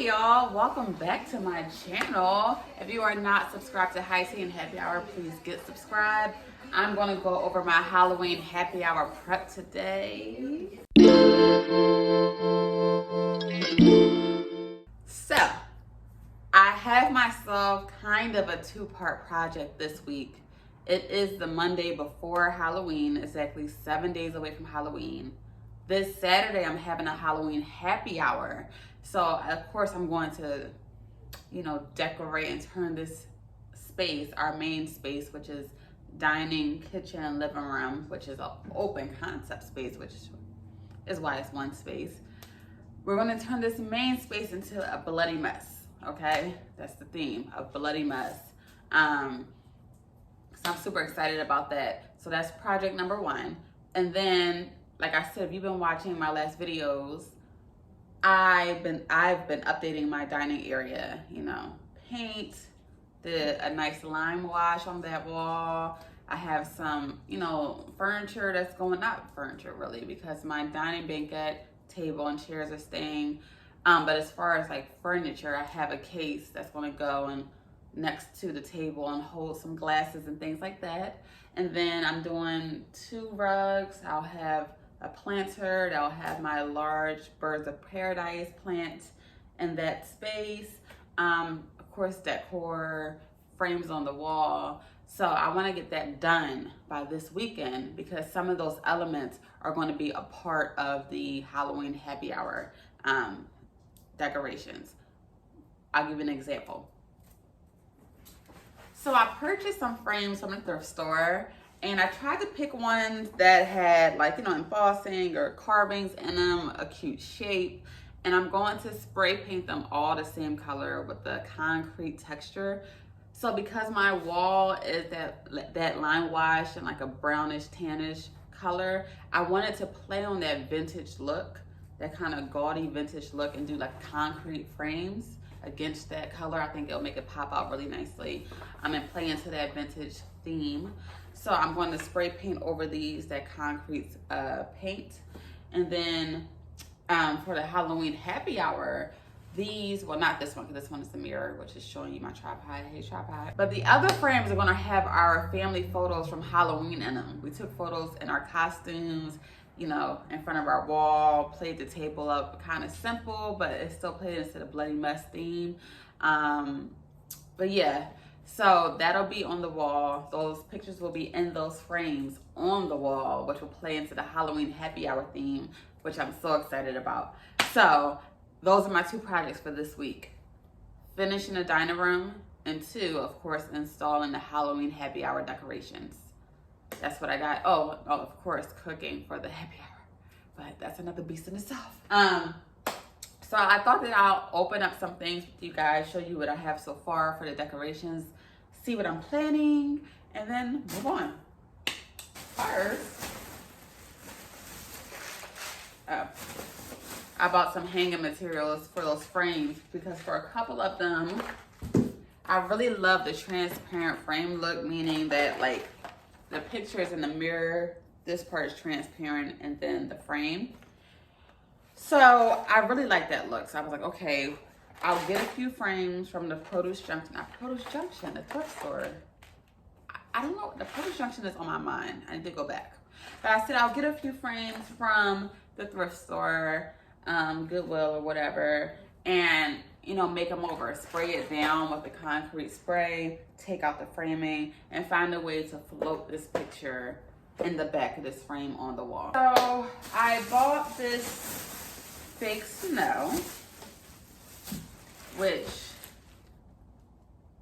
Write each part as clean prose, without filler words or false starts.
Hey y'all, welcome back to my channel. If you are not subscribed to High Tea and Happy Hour, please get subscribed. I'm going to go over my Halloween happy hour prep today. So, I have myself kind of a two-part project this week. It is the Monday before Halloween, exactly 7 days away from Halloween. This Saturday, I'm having a Halloween happy hour. So, of course, I'm going to, decorate and turn this space, our main space, which is dining, kitchen, and living room, which is an open concept space, which is why it's one space. We're going to turn this main space into a bloody mess, okay? That's the theme, a bloody mess. So I'm super excited about that. So that's project number one. And then, like I said, if you've been watching my last videos, I've been updating my dining area, paint, did a nice lime wash on that wall. I have some, furniture that's going, not furniture really, because my dining banquet table and chairs are staying. But as far as like furniture, I have a case that's going to go and next to the table and hold some glasses and things like that. And then I'm doing 2 rugs. I'll have a planter that'll have my large birds of paradise plant in that space. Of course, decor, frames on the wall. So I want to get that done by this weekend because some of those elements are going to be a part of the Halloween happy hour decorations. I'll give you an example. So I purchased some frames from the thrift store, and I tried to pick ones that had embossing or carvings in them, a cute shape. And I'm going to spray paint them all the same color with the concrete texture. So because my wall is that lime wash and like a brownish tannish color, I wanted to play on that vintage look, that kind of gaudy vintage look, and do like concrete frames against that color. I think it'll make it pop out really nicely. I'm gonna play into that vintage theme. So I'm going to spray paint over that concrete paint. And then for the Halloween happy hour, not this one, because this one is the mirror, which is showing you my tripod. Hey, tripod. But the other frames are going to have our family photos from Halloween in them. We took photos in our costumes, in front of our wall, played the table up kind of simple, but it still played into the bloody mess theme. But yeah, so that'll be on the wall. Those pictures will be in those frames on the wall, which will play into the Halloween happy hour theme, which I'm so excited about. So those are my 2 projects for this week. Finishing the dining room, and 2, of course, installing the Halloween happy hour decorations. That's what I got. Oh, of course, cooking for the happy hour. But that's another beast in itself. So I thought that I'll open up some things with you guys, show you what I have so far for the decorations, see what I'm planning, and then move on. First, I bought some hanging materials for those frames because for a couple of them, I really love the transparent frame look, meaning that like the pictures in the mirror, this part is transparent, and then the frame. So I really like that look. So I was like, okay, I'll get a few frames from the Produce Junction. The thrift store. I don't know, the Produce Junction is on my mind. I need to go back. But I said I'll get a few frames from the thrift store, Goodwill or whatever, and make them over, spray it down with the concrete spray, take out the framing, and find a way to float this picture in the back of this frame on the wall. So I bought this fake snow, which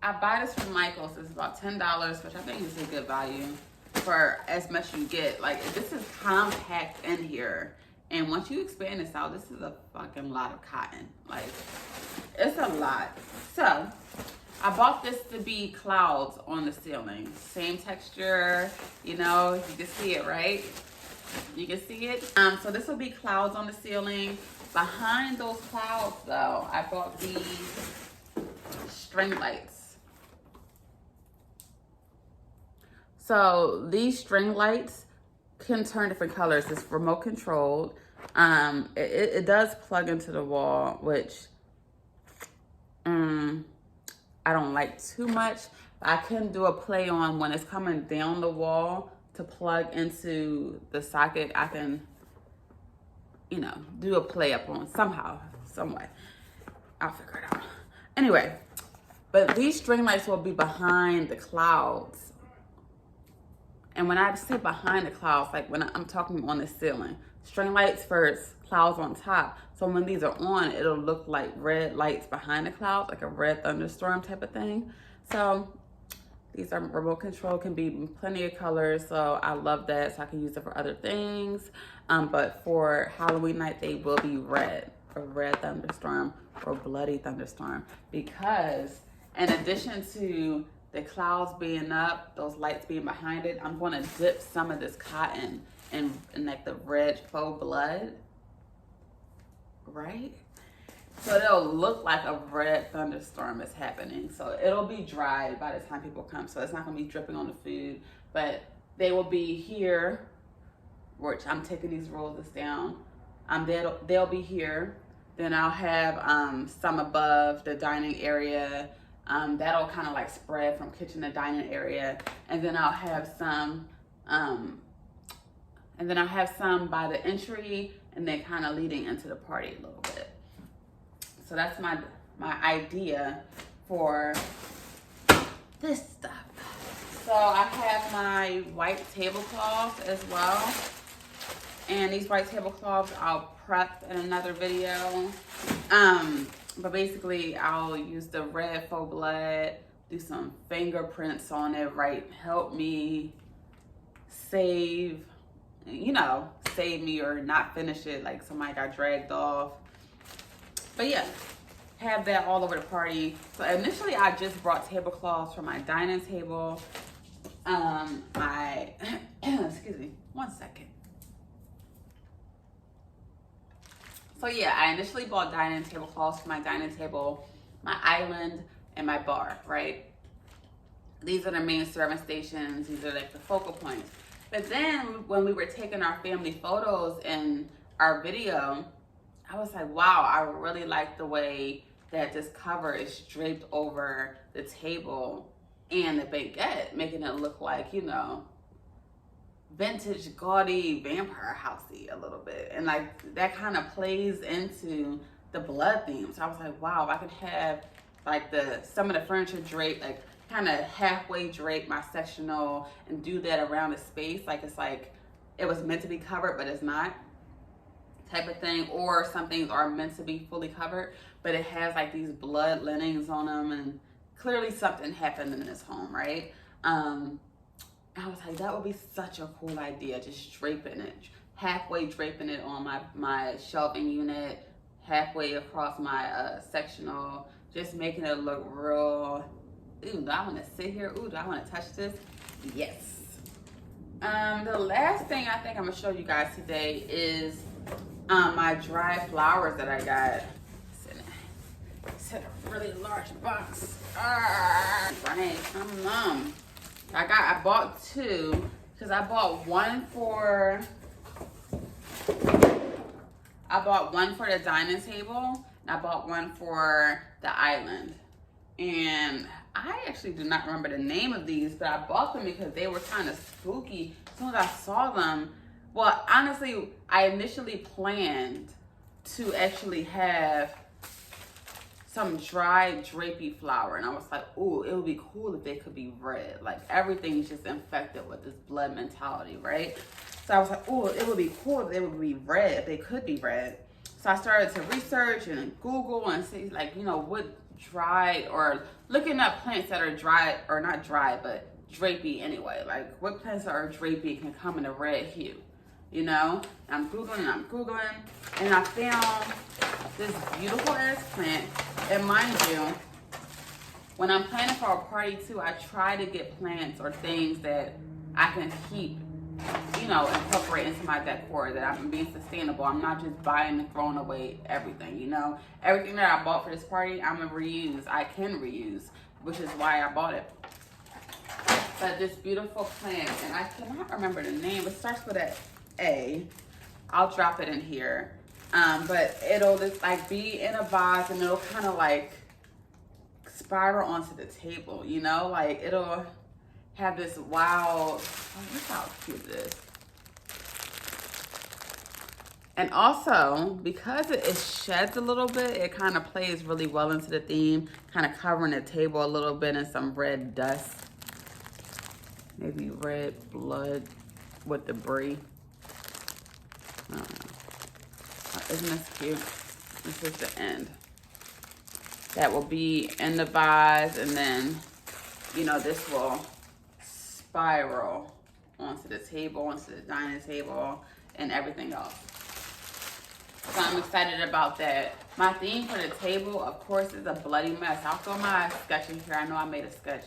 I buy this from Michael's. It's about $10, which I think is a good value for as much you get. Like, this is compact in here. And once you expand this out, this is a fucking lot of cotton. Like, it's a lot. So I bought this to be clouds on the ceiling. Same texture, you can see it, right? You can see it. So this will be clouds on the ceiling. Behind those clouds, though, I bought these string lights. So these string lights can turn different colors. It's remote controlled. It does plug into the wall, which I don't like too much. I can do a play on when it's coming down the wall to plug into the socket. I can, you know, do a play up on somehow, some way. I'll figure it out. Anyway, but these string lights will be behind the clouds. And when I say behind the clouds, like when I'm talking on the ceiling, string lights first, clouds on top. So when these are on, it'll look like red lights behind the clouds, like a red thunderstorm type of thing. So these are remote control, can be plenty of colors. So I love that. So I can use it for other things. But for Halloween night, they will be red, a red thunderstorm or bloody thunderstorm, because in addition to the clouds being up, those lights being behind it, I'm going to dip some of this cotton in like the red faux blood, right? So it'll look like a red thunderstorm is happening. So it'll be dry by the time people come. So it's not going to be dripping on the food, but they will be here, which I'm taking these rollers down. They'll be here. Then I'll have some above the dining area. That'll kind of like spread from kitchen to dining area. And then I'll have some, by the entry, and then kind of leading into the party a little bit. So that's my idea for this stuff. So I have my white tablecloths as well. And these white tablecloths I'll prep in another video. But basically I'll use the red faux blood, do some fingerprints on it, right? Help me save me or not finish it like somebody got dragged off. But yeah, have that all over the party. So initially I just brought tablecloths for my dining table. Excuse me, 1 second. So yeah, I initially bought dining tablecloths for my dining table, my island, and my bar, right? These are the main serving stations. These are like the focal points. But then when we were taking our family photos in our video, I was like, wow, I really like the way that this cover is draped over the table and the baguette, making it look like, you know, vintage, gaudy, vampire housey a little bit. And like that kind of plays into the blood theme. So I was like, wow, I could have like some of the furniture draped, like kind of halfway drape my sectional and do that around the space. Like it's like it was meant to be covered, but it's not, type of thing. Or some things are meant to be fully covered, but it has like these blood linings on them, and clearly something happened in this home, right? I was like, that would be such a cool idea, just draping it, halfway draping it on my shelving unit, halfway across my sectional, just making it look real. Ooh, do I want to sit here? Ooh, do I want to touch this? Yes. The last thing I think I'm going to show you guys today is my dried flowers that I got. It's in a really large box. Right, I'm numb. I bought two, because I bought one for the dining table, and I bought one for the island. And I actually do not remember the name of these, but I bought them because they were kind of spooky. As soon as I saw them, well, honestly, I initially planned to actually have some dried drapey flower, and I was like, ooh, it would be cool if they could be red. Like everything's just infected with this blood mentality, right? So I was like, ooh, it would be cool if they would be red, if they could be red. So I started to research and Google and see, like, you know, what dried, or looking up plants that are dried, or not dried, but drapey anyway. Like what plants that are drapey can come in a red hue, you know? I'm Googling, and I found this beautiful ass plant. And mind you, when I'm planning for a party too, I try to get plants or things that I can keep, you know, incorporate into my decor, that I'm being sustainable. I'm not just buying and throwing away everything, you know. Everything that I bought for this party, I'm gonna reuse. I can reuse, which is why I bought it. But this beautiful plant, and I cannot remember the name. It starts with an A. I'll drop it in here. But it'll just like be in a vase, and it'll kind of like spiral onto the table, you know? Like it'll have this wild, oh, look how cute it is. And also, because it sheds a little bit, it kind of plays really well into the theme, kind of covering the table a little bit in some red dust. Maybe red blood with debris. I don't know. Isn't this cute? This is the end. That will be in the vase, and then, you know, this will spiral onto the table, onto the dining table, and everything else. So I'm excited about that. My theme for the table, of course, is a bloody mess. I'll throw my sketch in here. I know I made a sketch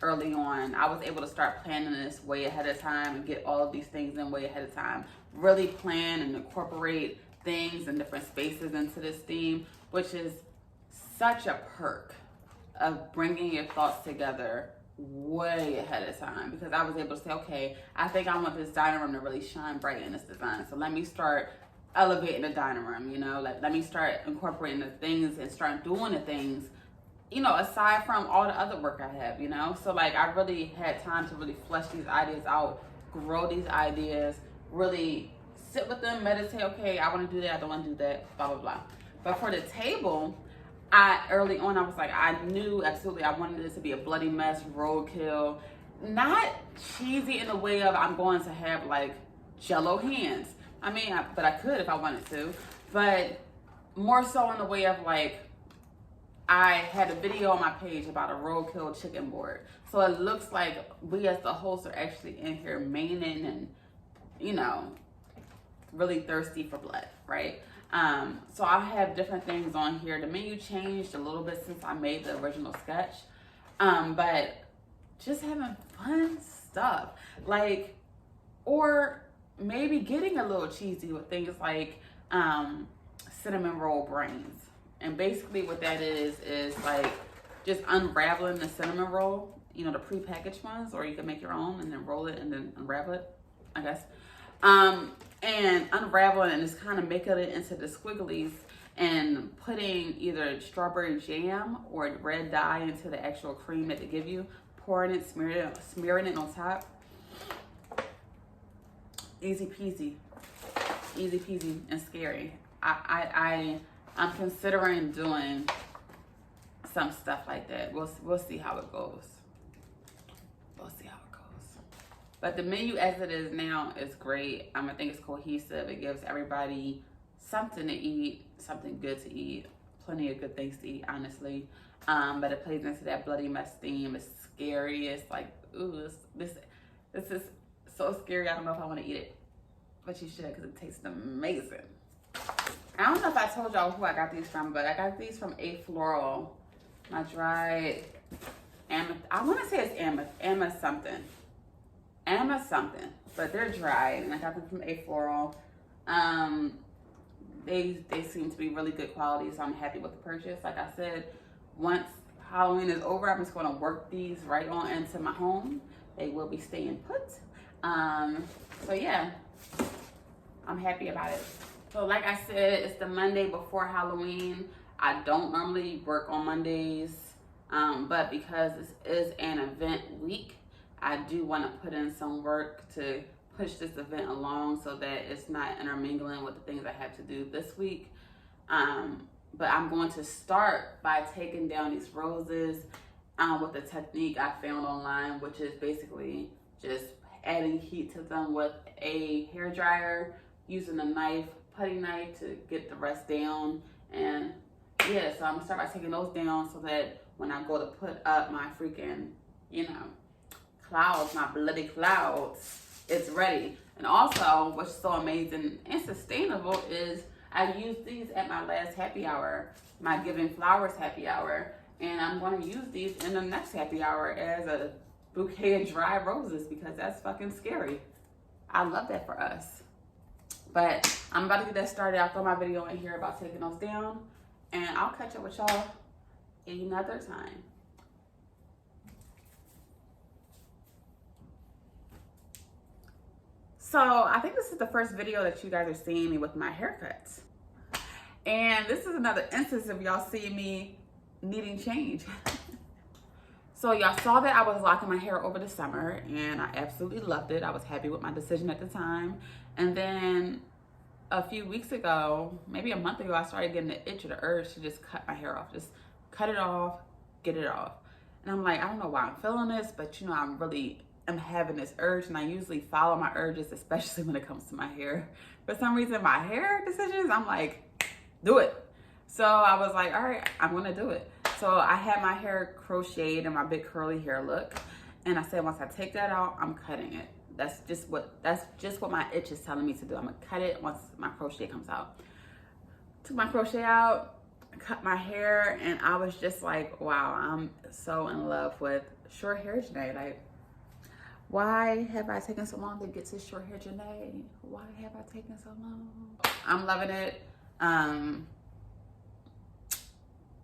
early on. I was able to start planning this way ahead of time and get all of these things in way ahead of time. Really plan and incorporate things and different spaces into this theme, which is such a perk of bringing your thoughts together way ahead of time, because I was able to say, okay, I think I want this dining room to really shine bright in this design. So let me start elevating the dining room, you know, let me start incorporating the things and start doing the things, you know, aside from all the other work I have, you know. So like I really had time to really flesh these ideas out, grow these ideas, really sit with them, meditate, okay, I want to do that, I don't want to do that, blah, blah, blah. But for the table, early on, I was like, I knew absolutely I wanted this to be a bloody mess, roadkill, not cheesy in the way of I'm going to have like jello hands. I mean, but I could if I wanted to, but more so in the way of like, I had a video on my page about a roadkill chicken board. So it looks like we as the hosts are actually in here maining and, you know, really thirsty for blood, right? So I have different things on here. The menu changed a little bit since I made the original sketch, but just having fun stuff, like, or maybe getting a little cheesy with things like cinnamon roll brains. And basically what that is like just unraveling the cinnamon roll, you know, the prepackaged ones, or you can make your own and then roll it and then unravel it, I guess. And unraveling and just kind of making it into the squigglies and putting either strawberry jam or red dye into the actual cream that they give you, pouring it, smearing it on top. Easy peasy and scary. I'm considering doing some stuff like that. We'll see how it goes. We'll see how it goes. But the menu as it is now is great. I think it's cohesive. It gives everybody something to eat, something good to eat, plenty of good things to eat, honestly. But it plays into that bloody mess theme. It's scary. It's like, ooh, this is so scary. I don't know if I want to eat it, but you should, because it tastes amazing. I don't know if I told y'all who I got these from, but I got these from A Floral. My dried I want to say it's Amma something, but they're dried, and I got them from A Floral. They seem to be really good quality, so I'm happy with the purchase. Like I said, once Halloween is over, I'm just going to work these right on into my home. They will be staying put. So yeah, I'm happy about it. So like I said, it's the Monday before Halloween. I don't normally work on Mondays, but because this is an event week, I do want to put in some work to push this event along so that it's not intermingling with the things I have to do this week. But I'm going to start by taking down these roses with a technique I found online, which is basically just adding heat to them with a hair dryer, using a knife, putty knife, to get the rest down. And yeah, so I'm gonna start by taking those down so that when I go to put up my freaking, you know, clouds, my bloody clouds, it's ready. And also, what's so amazing and sustainable is I used these at my last happy hour, my Giving Flowers happy hour, and I'm going to use these in the next happy hour as a bouquet of dry roses, because that's fucking scary. I love that for us. But I'm about to get that started. I'll throw my video in here about taking those down, and I'll catch up with y'all another time. So I think this is the first video that you guys are seeing me with my haircuts. And this is another instance of y'all seeing me needing change. So y'all saw that I was locking my hair over the summer, and I absolutely loved it. I was happy with my decision at the time. And then a few weeks ago, maybe a month ago, I started getting the itch or the urge to just cut my hair off. Just cut it off, get it off. And I'm like, I don't know why I'm feeling this, but you know, I'm having this urge, and I usually follow my urges, especially when it comes to my hair. For some reason, my hair decisions, I'm like, do it. So I was like, all right, I'm gonna do it. So I had my hair crocheted in my big curly hair look. And I said, once I take that out, I'm cutting it. That's just what my itch is telling me to do. I'm gonna cut it once my crochet comes out. Took my crochet out, cut my hair, and I was just like, wow, I'm so in love with short hair Janay. Like, why have I taken so long to get to short hair Janay? Why have I taken so long? I'm loving it.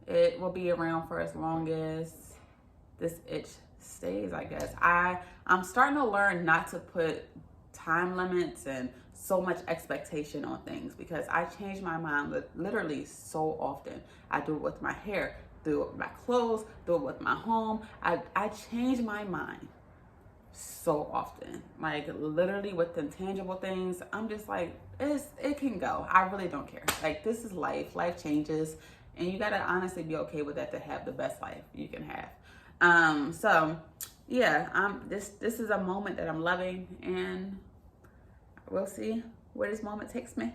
It will be around for as long as this itch stays, I guess. I'm starting to learn not to put time limits and so much expectation on things, because I change my mind literally so often. I do it with my hair, do it with my clothes, do it with my home. I change my mind so often. Like, literally with intangible things, I'm just like, it can go. I really don't care. Like, this is life. Life changes. And you gotta honestly be okay with that to have the best life you can have. So yeah, this is a moment that I'm loving, and we'll see where this moment takes me.